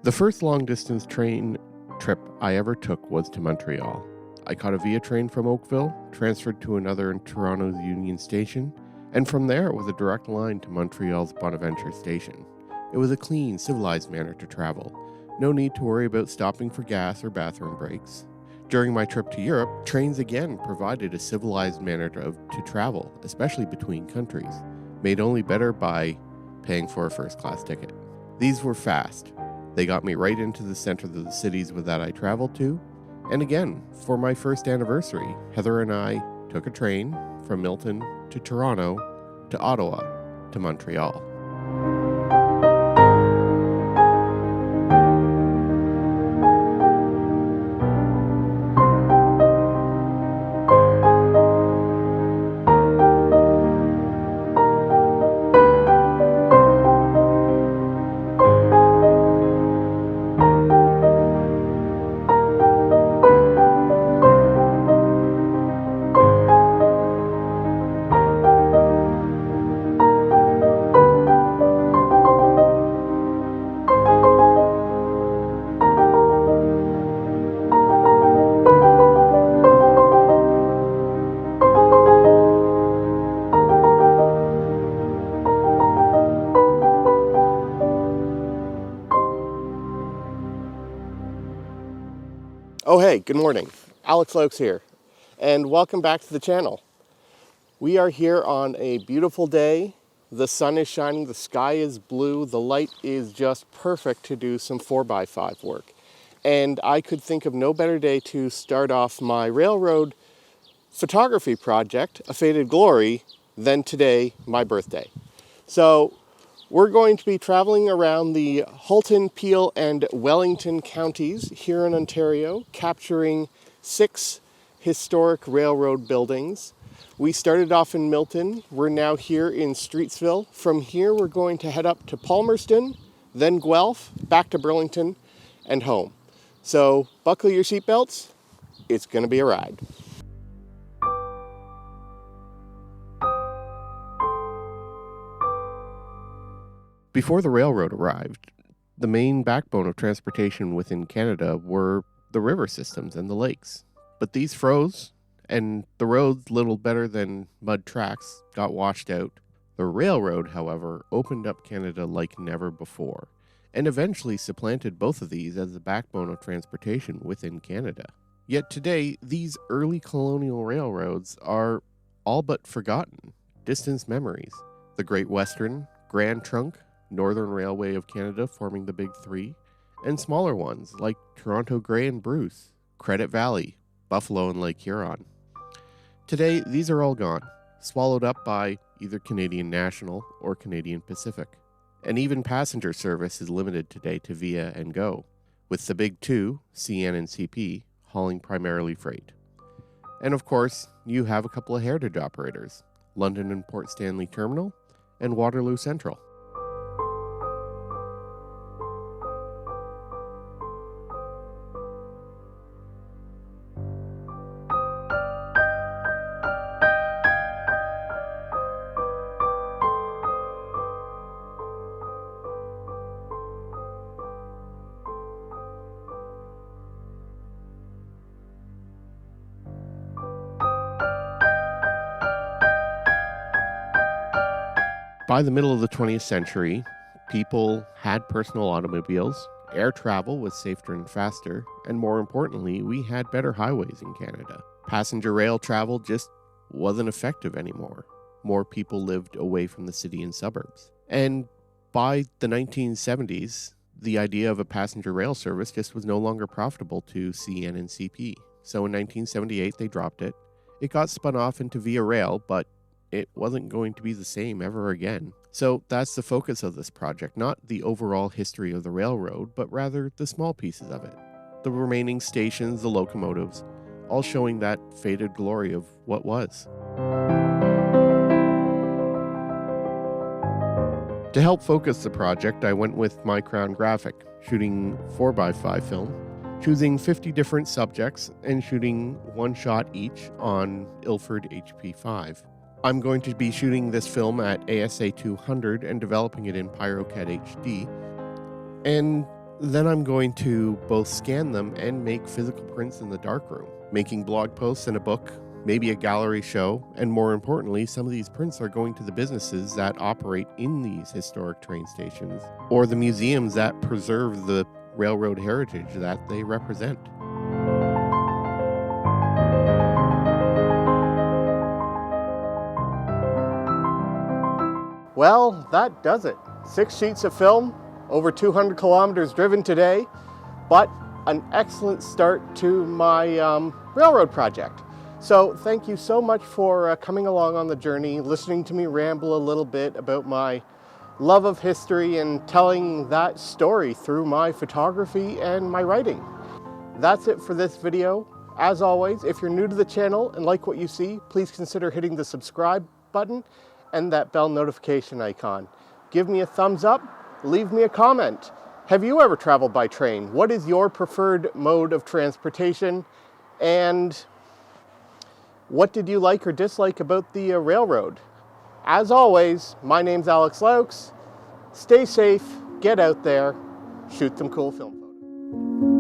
The first long-distance train trip I ever took was to Montreal. I caught a Via train from Oakville, transferred to another in Toronto's Union Station, and from there it was a direct line to Montreal's Bonaventure Station. It was a clean, civilized manner to travel. No need to worry about stopping for gas or bathroom breaks. During my trip to Europe, trains again provided a civilized manner to travel, especially between countries, made only better by paying for a first-class ticket. These were fast. They got me right into the center of the cities that I traveled to. And again, for my first anniversary, Heather and I took a train from Milton to Toronto to Ottawa to Montreal. Oh hey, good morning. Alex Lokes here, and welcome back to the channel. We are here on a beautiful day. The sun is shining, the sky is blue, the light is just perfect to do some 4x5 work. And I could think of no better day to start off my railroad photography project, A Faded Glory, than today, my birthday. So we're going to be traveling around the Halton, Peel, and Wellington counties here in Ontario, capturing 6 historic railroad buildings. We started off in Milton. We're now here in Streetsville. From here, we're going to head up to Palmerston, then Guelph, back to Burlington, and home. So buckle your seatbelts. It's going to be a ride. Before the railroad arrived, the main backbone of transportation within Canada were the river systems and the lakes. But these froze, and the roads, little better than mud tracks, got washed out. The railroad, however, opened up Canada like never before, and eventually supplanted both of these as the backbone of transportation within Canada. Yet today, these early colonial railroads are all but forgotten, distant memories. The Great Western, Grand Trunk, Northern Railway of Canada forming the Big Three, and smaller ones like Toronto Grey and Bruce, Credit Valley, Buffalo, and Lake Huron. Today, these are all gone, swallowed up by either Canadian National or Canadian Pacific. And even passenger service is limited today to Via and Go, with the big two, CN and CP, hauling primarily freight. And of course, you have a couple of heritage operators, London and Port Stanley Terminal and Waterloo Central. By the middle of the 20th century, people had personal automobiles, air travel was safer and faster, and more importantly, we had better highways in Canada. Passenger rail travel just wasn't effective anymore. More people lived away from the city and suburbs. And by the 1970s, the idea of a passenger rail service just was no longer profitable to CN and CP. So in 1978, they dropped it. It got spun off into Via Rail, but it wasn't going to be the same ever again. So that's the focus of this project, not the overall history of the railroad, but rather the small pieces of it. The remaining stations, the locomotives, all showing that faded glory of what was. To help focus the project, I went with my Crown Graphic, shooting 4x5 film, choosing 50 different subjects, and shooting one shot each on Ilford HP5. I'm going to be shooting this film at ASA 200 and developing it in Pyrocat-HD. And Then I'm going to both scan them and make physical prints in the darkroom, making blog posts and a book, maybe a gallery show, and more importantly, some of these prints are going to the businesses that operate in these historic train stations, or the museums that preserve the railroad heritage that they represent. Well, that does it. 6 sheets of film, over 200 kilometers driven today, but an excellent start to my railroad project. So thank you so much for coming along on the journey, listening to me ramble a little bit about my love of history and telling that story through my photography and my writing. That's it for this video. As always, if you're new to the channel and like what you see, please consider hitting the subscribe button and that bell notification icon. Give me a thumbs up, leave me a comment. Have you ever traveled by train? What is your preferred mode of transportation? And what did you like or dislike about the railroad? As always, my name's Alex Laux. Stay safe, get out there, shoot some cool film photos.